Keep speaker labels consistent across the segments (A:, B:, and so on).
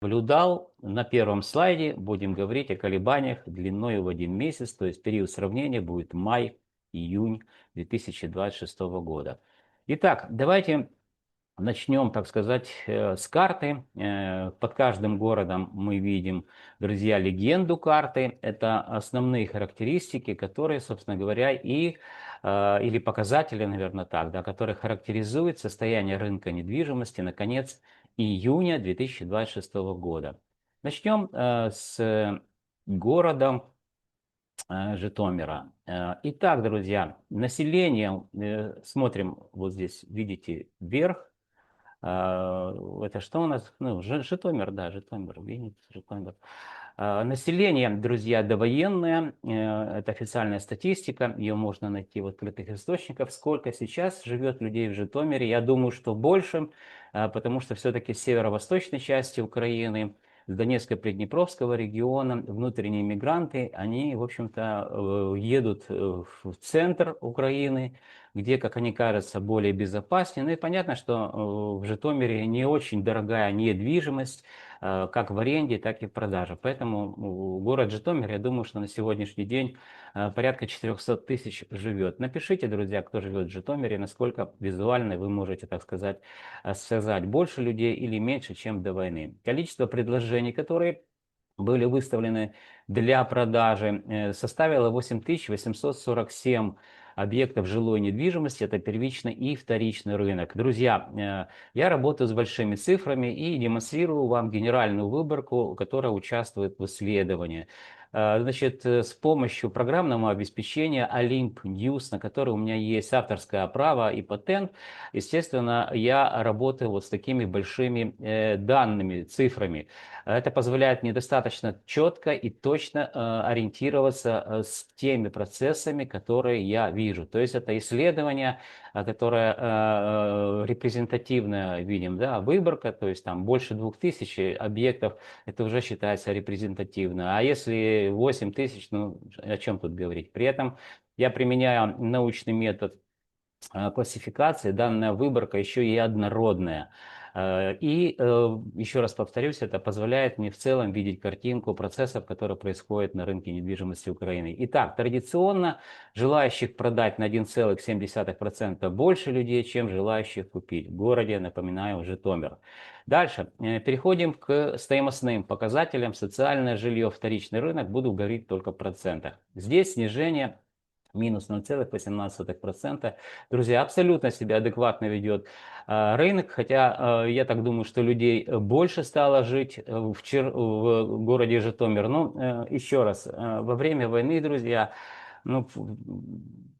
A: Наблюдал на первом слайде, будем говорить о колебаниях длиной в один месяц, то есть период сравнения будет май-июнь 2026 года. Итак, давайте начнем, так сказать, с карты. Под каждым городом мы видим, друзья, легенду карты. Это основные характеристики, которые, собственно говоря, или показатели, наверное, так, да, которые характеризуют состояние рынка недвижимости на конец июня 2026 года. Начнем с города Житомира. Итак, друзья, население, смотрим вот здесь, видите, вверх. Это что у нас? Ну, Житомир, да, Житомир, Винница, Житомир. Население, друзья, довоенное, это официальная статистика, ее можно найти в открытых источниках. Сколько сейчас живет людей в Житомире? Я думаю, что больше, потому что все-таки с северо-восточной части Украины, с Донецко-Приднепровского региона внутренние мигранты, они, в общем-то, едут в центр Украины, где, как они кажется, более безопаснее. Ну и понятно, что в Житомире не очень дорогая недвижимость, как в аренде, так и в продаже. Поэтому город Житомир, я думаю, что на сегодняшний день порядка 400 тысяч живет. Напишите, друзья, кто живет в Житомире, насколько визуально вы можете, так сказать, связать больше людей или меньше, чем до войны. Количество предложений, которые были выставлены для продажи, составило 8847 объектов жилой недвижимости. Это первичный и вторичный рынок. Друзья, я работаю с большими цифрами и демонстрирую вам генеральную выборку, которая участвует в исследовании. Значит, с помощью программного обеспечения Olymp News, на которое у меня есть авторское право и патент, естественно, я работаю вот с такими большими данными, цифрами. Это позволяет мне достаточно четко и точно ориентироваться с теми процессами, которые я вижу. То есть это исследование, которое репрезентативное, видим, да, выборка, то есть там больше 2000 объектов, это уже считается репрезентативно. А если 8000, ну о чем тут говорить? При этом я применяю научный метод классификации, данная выборка еще и однородная. Еще раз повторюсь, это позволяет мне в целом видеть картинку процессов, которые происходят на рынке недвижимости Украины. Итак, традиционно желающих продать на 1,7% больше людей, чем желающих купить. В городе, напоминаю, Житомир. Дальше. Переходим к стоимостным показателям. Социальное жилье, вторичный рынок. Буду говорить только в процентах. Здесь снижение минус 0,18%. Друзья, абсолютно себя адекватно ведет рынок, хотя я так думаю, что людей больше стало жить в городе Житомир. Но еще раз, во время войны, друзья, ну,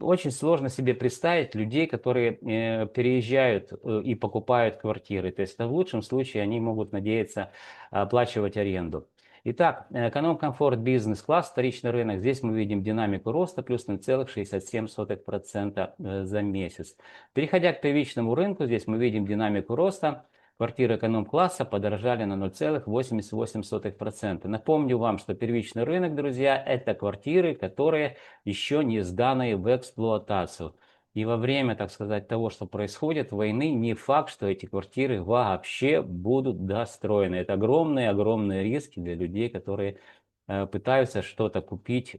A: очень сложно себе представить людей, которые переезжают и покупают квартиры. То есть в лучшем случае они могут надеяться оплачивать аренду. Итак, эконом-комфорт, бизнес-класс, вторичный рынок. Здесь мы видим динамику роста плюс 0,67% за месяц. Переходя к первичному рынку, здесь мы видим динамику роста. Квартиры эконом-класса подорожали на 0,88%. Напомню вам, что первичный рынок, друзья, это квартиры, которые еще не сданы в эксплуатацию. И во время, так сказать, того, что происходит, войны, не факт, что эти квартиры вообще будут достроены. Это огромные риски для людей, которые пытаются что-то купить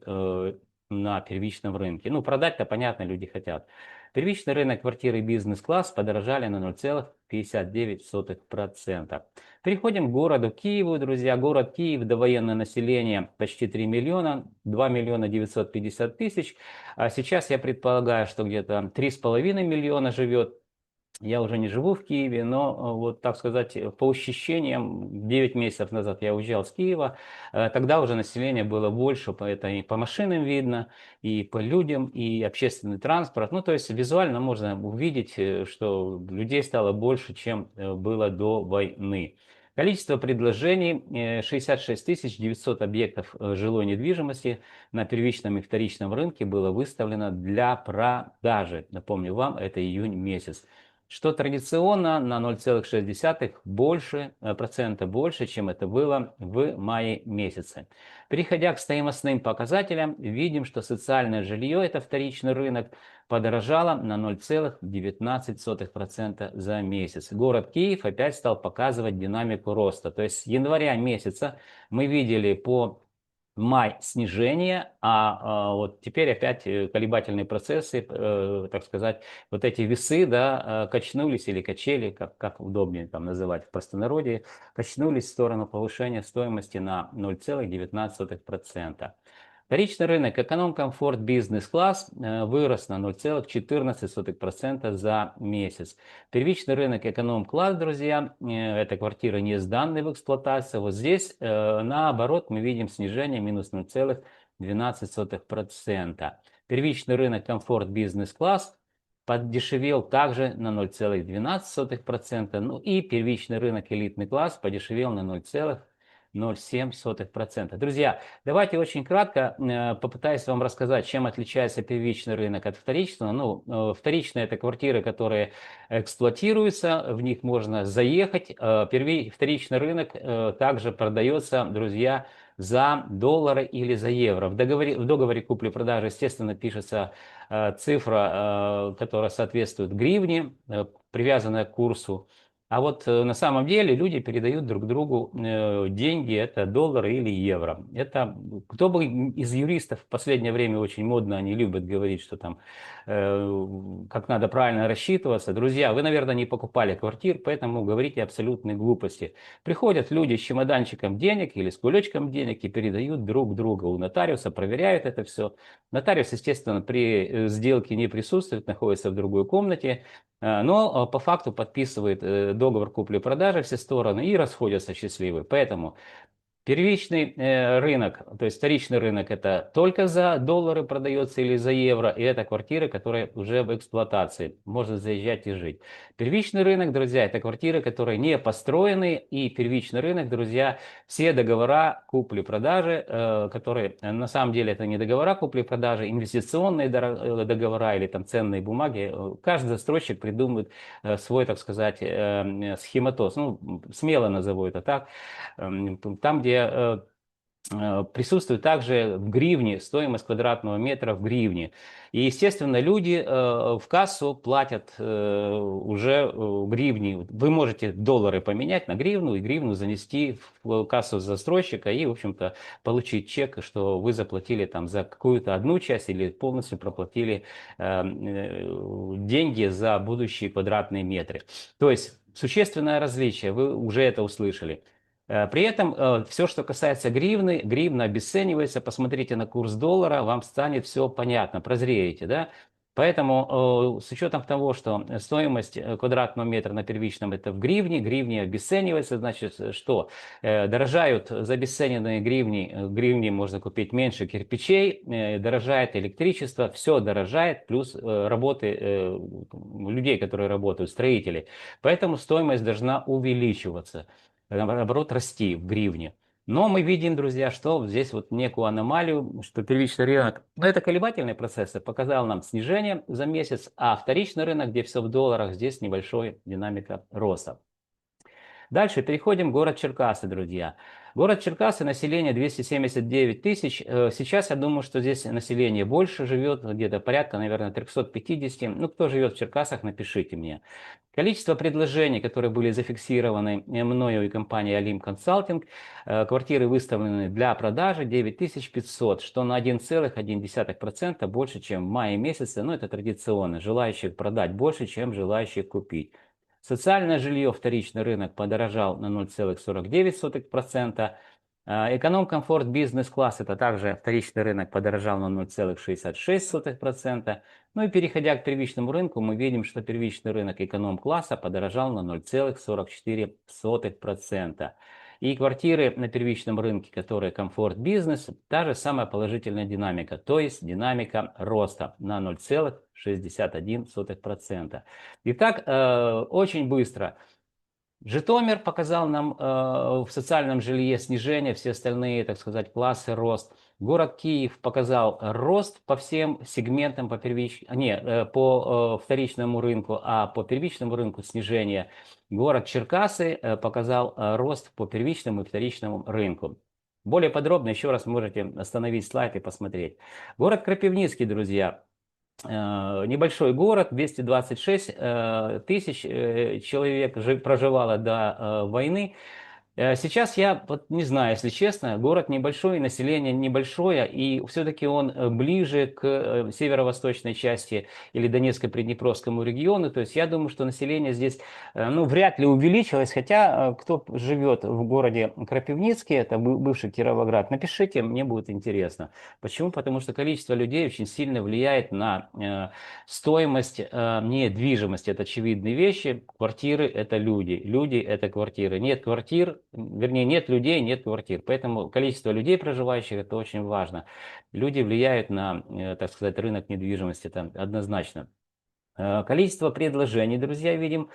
A: на первичном рынке. Ну, продать-то, понятно, люди хотят. Первичный рынок квартиры бизнес-класс подорожали на 0,59%. Переходим к городу Киеву, друзья. Город Киев, довоенное население почти 3 миллиона, 2 миллиона 950 тысяч. А сейчас я предполагаю, что где-то 3,5 миллиона живет. Я уже не живу в Киеве, но вот так сказать, по ощущениям, 9 месяцев назад я уезжал с Киева, тогда уже население было больше, это и по машинам видно, и по людям, и общественный транспорт. Ну, то есть визуально можно увидеть, что людей стало больше, чем было до войны. Количество предложений 66 900 объектов жилой недвижимости на первичном и вторичном рынке было выставлено для продажи. Напомню вам, это июнь месяц. что традиционно на 0,6 больше, процента больше, чем это было в мае месяце. Переходя к стоимостным показателям, видим, что социальное жилье, это вторичный рынок, подорожало на 0,19% за месяц. Город Киев опять стал показывать динамику роста. То есть с января месяца мы видели по май снижение, вот теперь опять колебательные процессы, так сказать, вот эти весы, да, качнулись или качели, как удобнее там называть в простонародье, качнулись в сторону повышения стоимости на 0,19%. Вторичный рынок эконом-комфорт бизнес-класс вырос на 0,14% за месяц. Первичный рынок эконом-класс, друзья, это квартиры не сданные в эксплуатацию. Вот здесь, наоборот, мы видим снижение минус 0,12%. Первичный рынок комфорт бизнес-класс подешевел также на 0,12%. Ну и первичный рынок элитный класс подешевел на 0,07%. Друзья, давайте очень кратко попытаюсь вам рассказать, чем отличается первичный рынок от вторичного. Ну, вторичные это квартиры, которые эксплуатируются, в них можно заехать. Вторичный рынок также продается, друзья, за доллары или за евро. В договоре купли-продажи, естественно, пишется цифра, которая соответствует гривне, привязанная к курсу. А вот на самом деле люди передают друг другу деньги, это доллары или евро. Это кто бы из юристов в последнее время очень модно, они любят говорить, что там как надо правильно рассчитываться. Друзья, вы, наверное, не покупали квартир, поэтому говорите абсолютные глупости. Приходят люди с чемоданчиком денег или с кулечком денег и передают друг другу у нотариуса, проверяют это все. Нотариус, естественно, при сделке не присутствует, находится в другой комнате. Но по факту подписывает договор купли-продажи все стороны и расходятся счастливы. Поэтому первичный рынок, то есть вторичный рынок, это только за доллары продается или за евро, и это квартиры, которые уже в эксплуатации, можно заезжать и жить. Первичный рынок, друзья, это квартиры, которые не построены, и первичный рынок, друзья, все договора купли-продажи, которые на самом деле это не договора купли-продажи, инвестиционные договора или там ценные бумаги, каждый застройщик придумывает свой, так сказать, схематоз, ну, смело назову это так, там, где присутствует также в гривне, стоимость квадратного метра в гривне. И, естественно, люди в кассу платят уже гривни. Вы можете доллары поменять на гривну и гривну занести в кассу застройщика и, в общем-то, получить чек, что вы заплатили там за какую-то одну часть или полностью проплатили деньги за будущие квадратные метры. То есть существенное различие, вы уже это услышали. При этом все, что касается гривны, гривна обесценивается, посмотрите на курс доллара, вам станет все понятно, прозреете, да? Поэтому с учетом того, что стоимость квадратного метра на первичном это в гривне, гривне обесценивается, значит, что дорожают за обесцененные гривни можно купить меньше кирпичей, дорожает электричество, все дорожает, плюс работы людей, которые работают, строителей. Поэтому стоимость должна увеличиваться, наоборот, расти в гривне. Но мы видим, друзья, что здесь вот некую аномалию, что первичный рынок, ну, это колебательные процессы, показал нам снижение за месяц, а вторичный рынок, где все в долларах, здесь небольшой динамика роста. Дальше переходим в город Черкассы, друзья. Город Черкассы, население 279 тысяч. Сейчас я думаю, что здесь население больше живет, где-то порядка, наверное, 350. Ну, кто живет в Черкассах, напишите мне. Количество предложений, которые были зафиксированы мною и компанией Alim Consulting, квартиры выставлены для продажи 9500, что на 1,1% больше, чем в мае месяце. Ну, это традиционно. Желающих продать больше, чем желающих купить. Социальное жилье, вторичный рынок подорожал на 0,49%. Эконом-комфорт бизнес-класс, это также вторичный рынок, подорожал на 0,66%. Ну и переходя к первичному рынку, мы видим, что первичный рынок эконом-класса подорожал на 0,44%. И квартиры на первичном рынке, которые комфорт-бизнес, та же самая положительная динамика, то есть динамика роста на 0,61%. Итак, очень быстро. Житомир показал нам в социальном жилье снижение, все остальные, так сказать, классы рост. Город Киев показал рост по всем сегментам, по вторичному рынку, а по первичному рынку снижение. Город Черкассы показал рост по первичному и вторичному рынку. Более подробно еще раз можете остановить слайд и посмотреть. Город Крапивницкий, друзья. Небольшой город, 226 тысяч человек проживало до войны. Сейчас я вот не знаю, если честно, город небольшой, население небольшое, и все-таки он ближе к северо-восточной части или Донецко-Приднепровскому региону. То есть я думаю, что население здесь ну, вряд ли увеличилось, хотя кто живет в городе Крапивницкий, это бывший Кировоград, напишите, мне будет интересно. Почему? Потому что количество людей очень сильно влияет на стоимость недвижимости. Это очевидные вещи. Квартиры – это люди, люди – это квартиры. Нет квартир, вернее, нет людей, нет квартир. Поэтому количество людей, проживающих, это очень важно. Люди влияют на, так сказать, рынок недвижимости, это однозначно. Количество предложений, друзья, видим,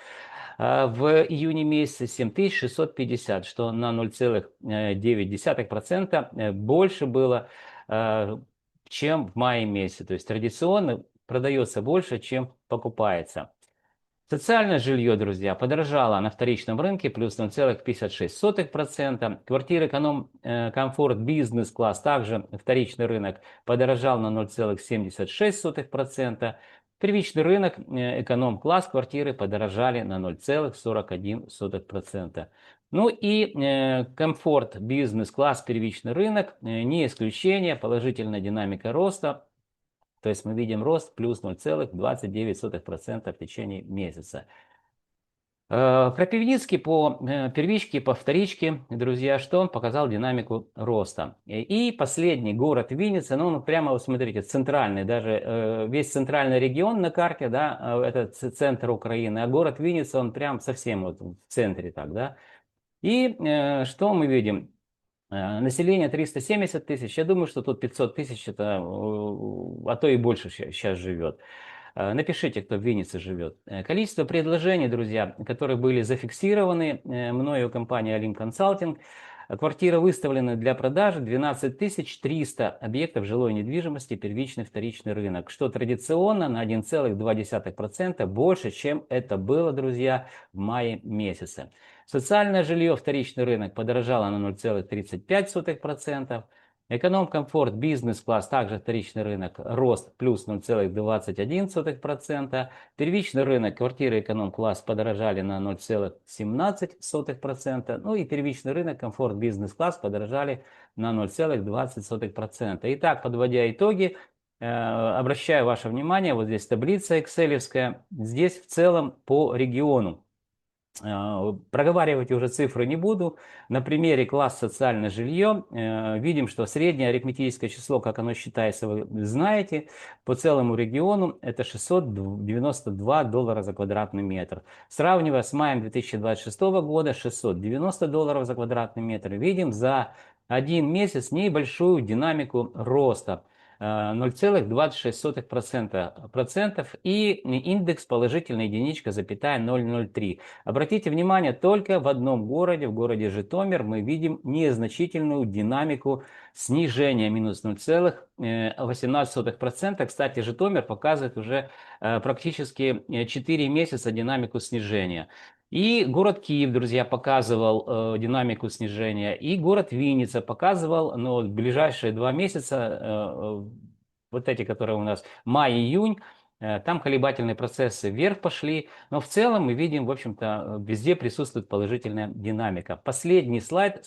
A: в июне месяце 7650, что на 0,9% больше было, чем в мае месяце. То есть традиционно продается больше, чем покупается. Социальное жилье, друзья, подорожало на вторичном рынке плюс 0,56%. Квартиры комфорт, бизнес-класс, также вторичный рынок подорожал на 0,76%. Первичный рынок, эконом-класс, квартиры подорожали на 0,41%. Ну и комфорт, бизнес-класс, первичный рынок, не исключение, положительная динамика роста. То есть мы видим рост плюс 0,29% в течение месяца. Крапивницкий по первичке, по вторичке, друзья, что он показал динамику роста. И последний город Винница, ну прямо вот смотрите, центральный, даже весь центральный регион на карте, да, это центр Украины, а город Винница, он прям совсем вот в центре так, да. И что мы видим? Население 370 тысяч. Я думаю, что тут 500 тысяч, это, а то и больше сейчас живет. Напишите, кто в Виннице живет. Количество предложений, друзья, которые были зафиксированы мною компанией Alim Consulting. Квартиры выставлены для продажи 12 300 объектов жилой недвижимости, первичный, вторичный рынок, что традиционно на 1,2% больше, чем это было, друзья, в мае месяце. Социальное жилье, вторичный рынок подорожало на 0,35%. Эконом-комфорт, бизнес-класс, также вторичный рынок, рост плюс 0,21%. Первичный рынок, квартиры эконом-класс подорожали на 0,17%. Ну и первичный рынок, комфорт, бизнес-класс подорожали на 0,20%. Итак, подводя итоги, обращаю ваше внимание, вот здесь таблица экселевская, здесь в целом по региону. Проговаривать уже цифры не буду. На примере класс социальное жилье видим, что среднее арифметическое число, как оно считается, вы знаете, по целому региону это $692 за квадратный метр. Сравнивая с маем 2026 года, $690 за квадратный метр, видим за один месяц небольшую динамику роста. 0,26% и индекс положительная единичка, запятая 0,03. Обратите внимание, только в одном городе, в городе Житомир, мы видим незначительную динамику снижения, минус 0,18%. Кстати, Житомир показывает уже практически 4 месяца динамику снижения. И город Киев, друзья, показывал динамику снижения, и город Винница показывал, но в ближайшие 2 месяца, вот эти, которые у нас май-июнь, там колебательные процессы вверх пошли, но в целом мы видим, в общем-то, везде присутствует положительная динамика. Последний слайд.